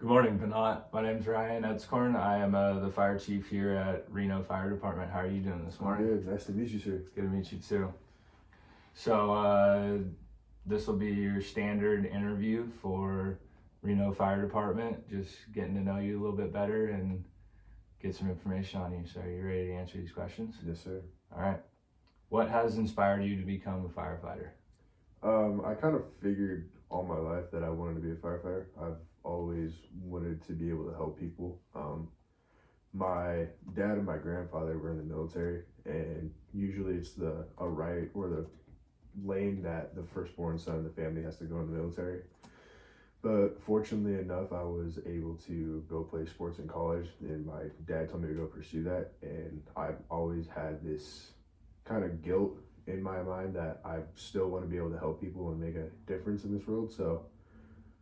Good morning, Panat. My name's Ryan Edscorn. I am the fire chief here at Reno Fire Department. How are you doing this morning? Good. Nice to meet you, sir. Good to meet you too. So this will be your standard interview for Reno Fire Department. Just getting to know you a little bit better and get some information on you. So are you ready to answer these questions? Yes, sir. All right. What has inspired you to become a firefighter? I kind of figured all my life that I wanted to be a firefighter. I've always wanted to be able to help people. My dad and my grandfather were in the military, and usually it's a right or the lane that the firstborn son of the family has to go in the military. But fortunately enough, I was able to go play sports in college, and my dad told me to go pursue that. And I've always had this kind of guilt in my mind that I still want to be able to help people and make a difference in this world. So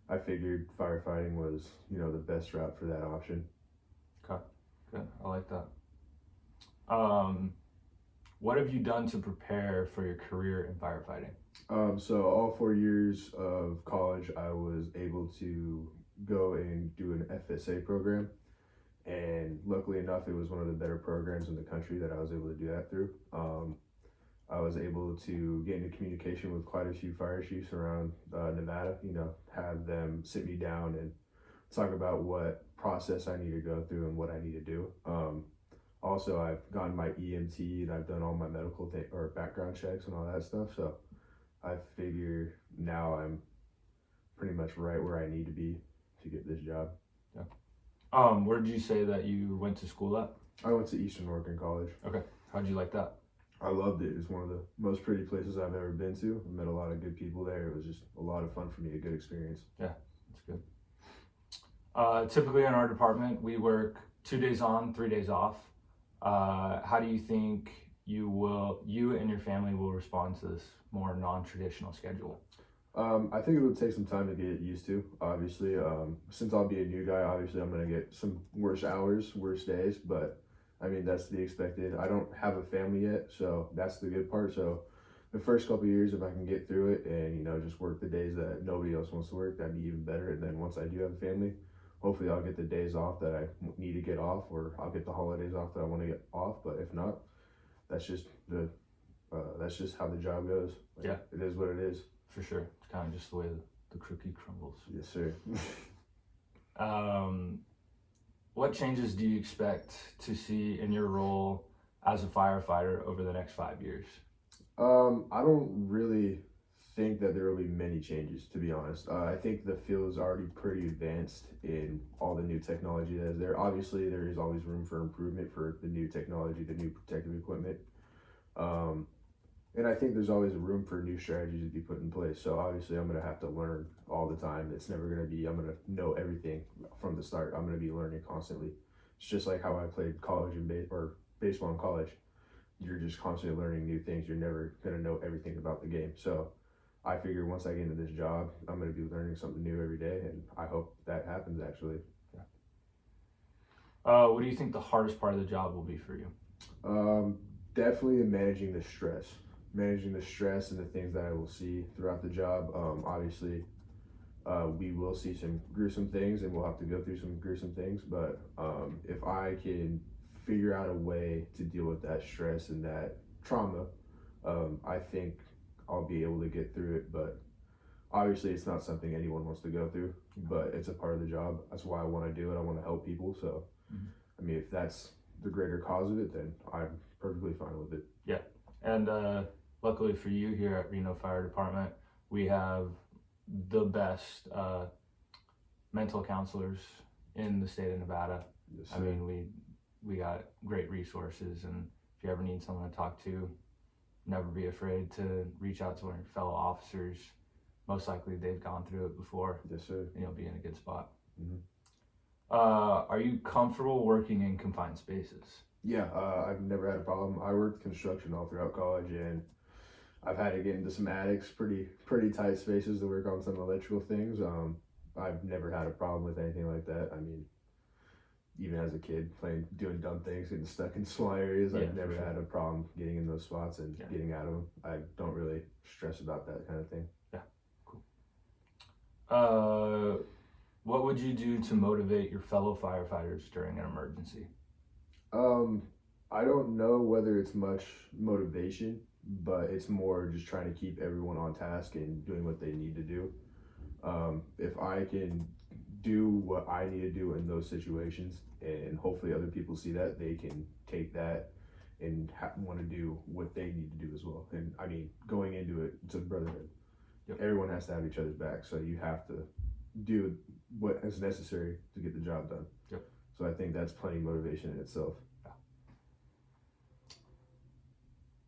I figured firefighting was, the best route for that option. Okay, good. I like that. What have you done to prepare for your career in firefighting? So all 4 years of college, I was able to go and do an FSA program. And luckily enough, it was one of the better programs in the country that I was able to do that through. I was able to get into communication with quite a few fire chiefs around Nevada, have them sit me down and talk about what process I need to go through and what I need to do. Also, I've gotten my EMT and I've done all my medical or background checks and all that stuff. So I figure now I'm pretty much right where I need to be to get this job. Yeah. Where did you say that you went to school at? I went to Eastern Oregon College. Okay. How'd you like that? I loved it. It's one of the most pretty places I've ever been to. I met a lot of good people there. It was just a lot of fun for me, a good experience. Yeah, that's good. Typically in our department, we work 2 days on, 3 days off. How do you think you and your family will respond to this more non-traditional schedule? I think it would take some time to get used to. Obviously, since I'll be a new guy, obviously I'm going to get some worse hours, worse days, but I mean, that's the expected. I don't have a family yet, so that's the good part. So the first couple of years, if I can get through it and, just work the days that nobody else wants to work, that'd be even better. And then once I do have a family, hopefully I'll get the days off that I need to get off, or I'll get the holidays off that I want to get off. But if not, that's just how the job goes. Yeah. It is what it is. For sure. It's kind of just the way the cookie crumbles. Yes, sir. What changes do you expect to see in your role as a firefighter over the next 5 years? I don't really think that there will be many changes, to be honest. I think the field is already pretty advanced in all the new technology that is there. Obviously, there is always room for improvement for the new technology, the new protective equipment. And I think there's always room for new strategies to be put in place. So obviously I'm going to have to learn all the time. It's never going to be, I'm going to know everything from the start. I'm going to be learning constantly. It's just like how I played college and baseball in college. You're just constantly learning new things. You're never going to know everything about the game. So I figure once I get into this job, I'm going to be learning something new every day. And I hope that happens actually. Yeah. What do you think the hardest part of the job will be for you? Definitely managing the stress. Managing the stress and the things that I will see throughout the job. Obviously, we will see some gruesome things and we'll have to go through some gruesome things. But if I can figure out a way to deal with that stress and that trauma, I think I'll be able to get through it. But obviously, it's not something anyone wants to go through, but it's a part of the job. That's why I want to do it. I want to help people. So, I mean, if that's the greater cause of it, then I'm perfectly fine with it. Yeah. And luckily for you here at Reno Fire Department, we have the best mental counselors in the state of Nevada. Yes, I mean, we got great resources, and if you ever need someone to talk to, never be afraid to reach out to one of your fellow officers. Most likely they've gone through it before. Yes, sir. And you'll be in a good spot. Mm-hmm. Are you comfortable working in confined spaces? Yeah, I've never had a problem. I worked construction all throughout college, and I've had to get into some attics, pretty tight spaces to work on some electrical things. I've never had a problem with anything like that. I mean, even as a kid, doing dumb things, getting stuck in small areas, I've never had a problem getting in those spots and getting out of them. I don't really stress about that kind of thing. Yeah, cool. What would you do to motivate your fellow firefighters during an emergency? I don't know whether it's much motivation, but it's more just trying to keep everyone on task and doing what they need to do. If I can do what I need to do in those situations, and hopefully other people see that, they can take that and want to do what they need to do as well. And I mean, going into it, it's a brotherhood. Yep. Everyone has to have each other's back, so you have to do what is necessary to get the job done. Yep. So I think that's plenty of motivation in itself.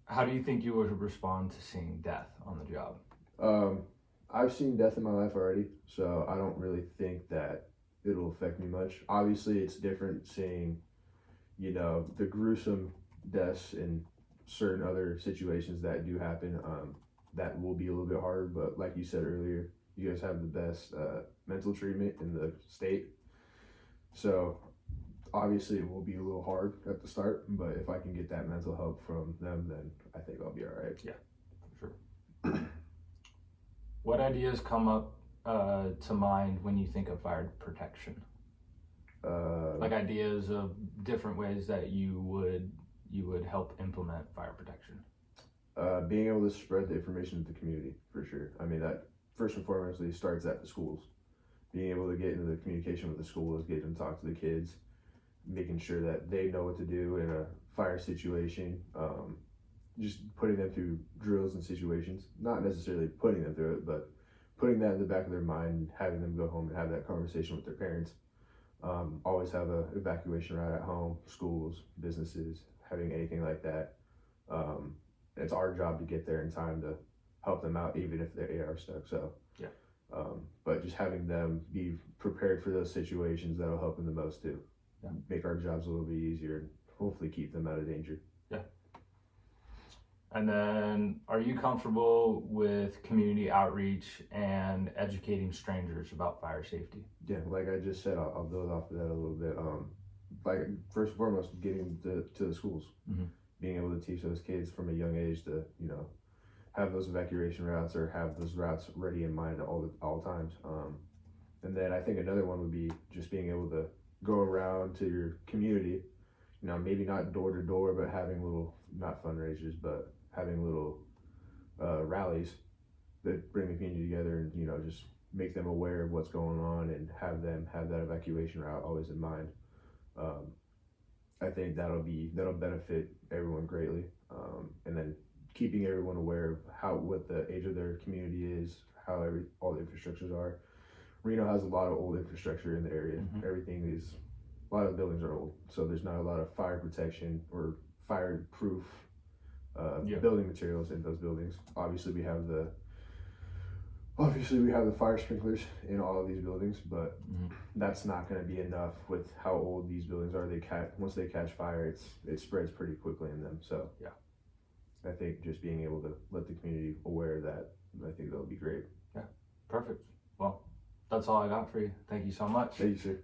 How do you think you would respond to seeing death on the job? I've seen death in my life already, so I don't really think that it'll affect me much. Obviously, it's different seeing, the gruesome deaths in certain other situations that do happen. That will be a little bit harder, but like you said earlier, you guys have the best mental treatment in the state. So obviously it will be a little hard at the start, but if I can get that mental help from them, then I think I'll be all right. Yeah, for sure. What ideas come up to mind when you think of fire protection? Like ideas of different ways that you would help implement fire protection. Being able to spread the information to the community, for sure. I mean, that first and foremost starts at the schools. Being able to get into the communication with the schools, get them to talk to the kids, making sure that they know what to do in a fire situation, just putting them through drills and situations, not necessarily putting them through it, but putting that in the back of their mind, having them go home and have that conversation with their parents. Always have a evacuation route at home, schools, businesses, having anything like that. It's our job to get there in time to help them out, even if they are stuck. So yeah. But just having them be prepared for those situations, that'll help them the most too. Yeah. Make our jobs a little bit easier and hopefully keep them out of danger. Yeah. And then, are you comfortable with community outreach and educating strangers about fire safety? Yeah, like I just said, I'll build off of that a little bit. Like first and foremost, getting to the schools, being able to teach those kids from a young age to have those evacuation routes or have those routes ready in mind at all times. And then I think another one would be just being able to go around to your community, maybe not door to door, but having little, not fundraisers, but having little rallies that bring the community together and, just make them aware of what's going on and have them have that evacuation route always in mind. I think that'll benefit everyone greatly. And then keeping everyone aware of what the age of their community is, how all the infrastructures are. Reno has a lot of old infrastructure in the area. A lot of buildings are old, so there's not a lot of fire protection or fire-proof building materials in those buildings. Obviously, we have the fire sprinklers in all of these buildings, but that's not going to be enough with how old these buildings are. Once they catch fire, it spreads pretty quickly in them. So yeah, I think just being able to let the community aware of that, I think that'll be great. Yeah, perfect. Well, that's all I got for you. Thank you so much. Thank you, sir.